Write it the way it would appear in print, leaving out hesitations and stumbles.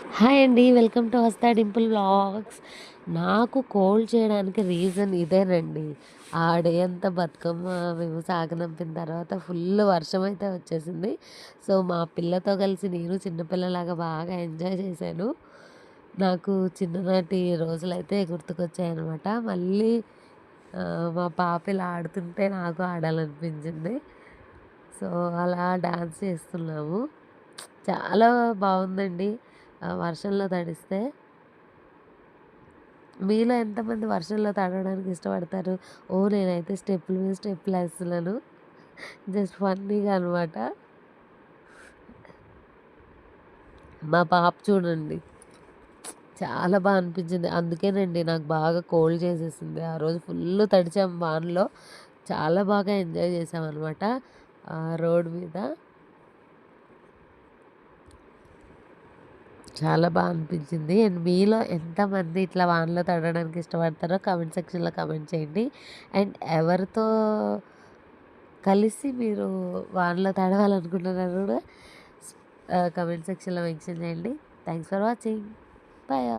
Hi అండి. Welcome to హస్తా Dimple vlogs. నాకు కోల్డ్ చేయడానికి రీజన్ ఇదేనండి. ఆ డే అంతా బతుకమ్మ మేము సాగనంపిన తర్వాత ఫుల్ వర్షమైతే వచ్చేసింది. సో, మా పిల్లతో కలిసి నేను చిన్నపిల్లలాగా బాగా ఎంజాయ్ చేశాను. నాకు చిన్ననాటి రోజులైతే గుర్తుకొచ్చాయనమాట. మళ్ళీ మా పాప ఇలా ఆడుతుంటే నాకు ఆడాలనిపించింది. సో, అలా డాన్స్ చేస్తున్నాము. చాలా బావుందండి. వర్షంలో తడిస్తే. మీలో ఎంతమంది వర్షంలో తడవడానికి ఇష్టపడతారు? నేనైతే స్టెప్పుల మీద స్టెప్పులేస్తున్నాను. జస్ట్ ఫన్నీగా అనమాట. మా పాప చూడండి చాలా అనిపించింది. అందుకేనండి నాకు బాగా కోల్డ్ చేసేసింది. ఆ రోజు ఫుల్లు తడిచాం వానలో. చాలా బాగా ఎంజాయ్ చేశామనమాట రోడ్ మీద. చాలా అనిపించింది. అండ్ మీలో ఎంతమంది ఇట్లా వానలో తడవడానికి ఇష్టపడతారో కామెంట్ సెక్షన్‌లో కామెంట్ చేయండి. అండ్ ఎవరితో కలిసి మీరు వానలో తడవాలనుకుంటున్నారో కూడా కామెంట్ సెక్షన్‌లో మెన్షన్ చేయండి. Thanks for watching. బాయ్.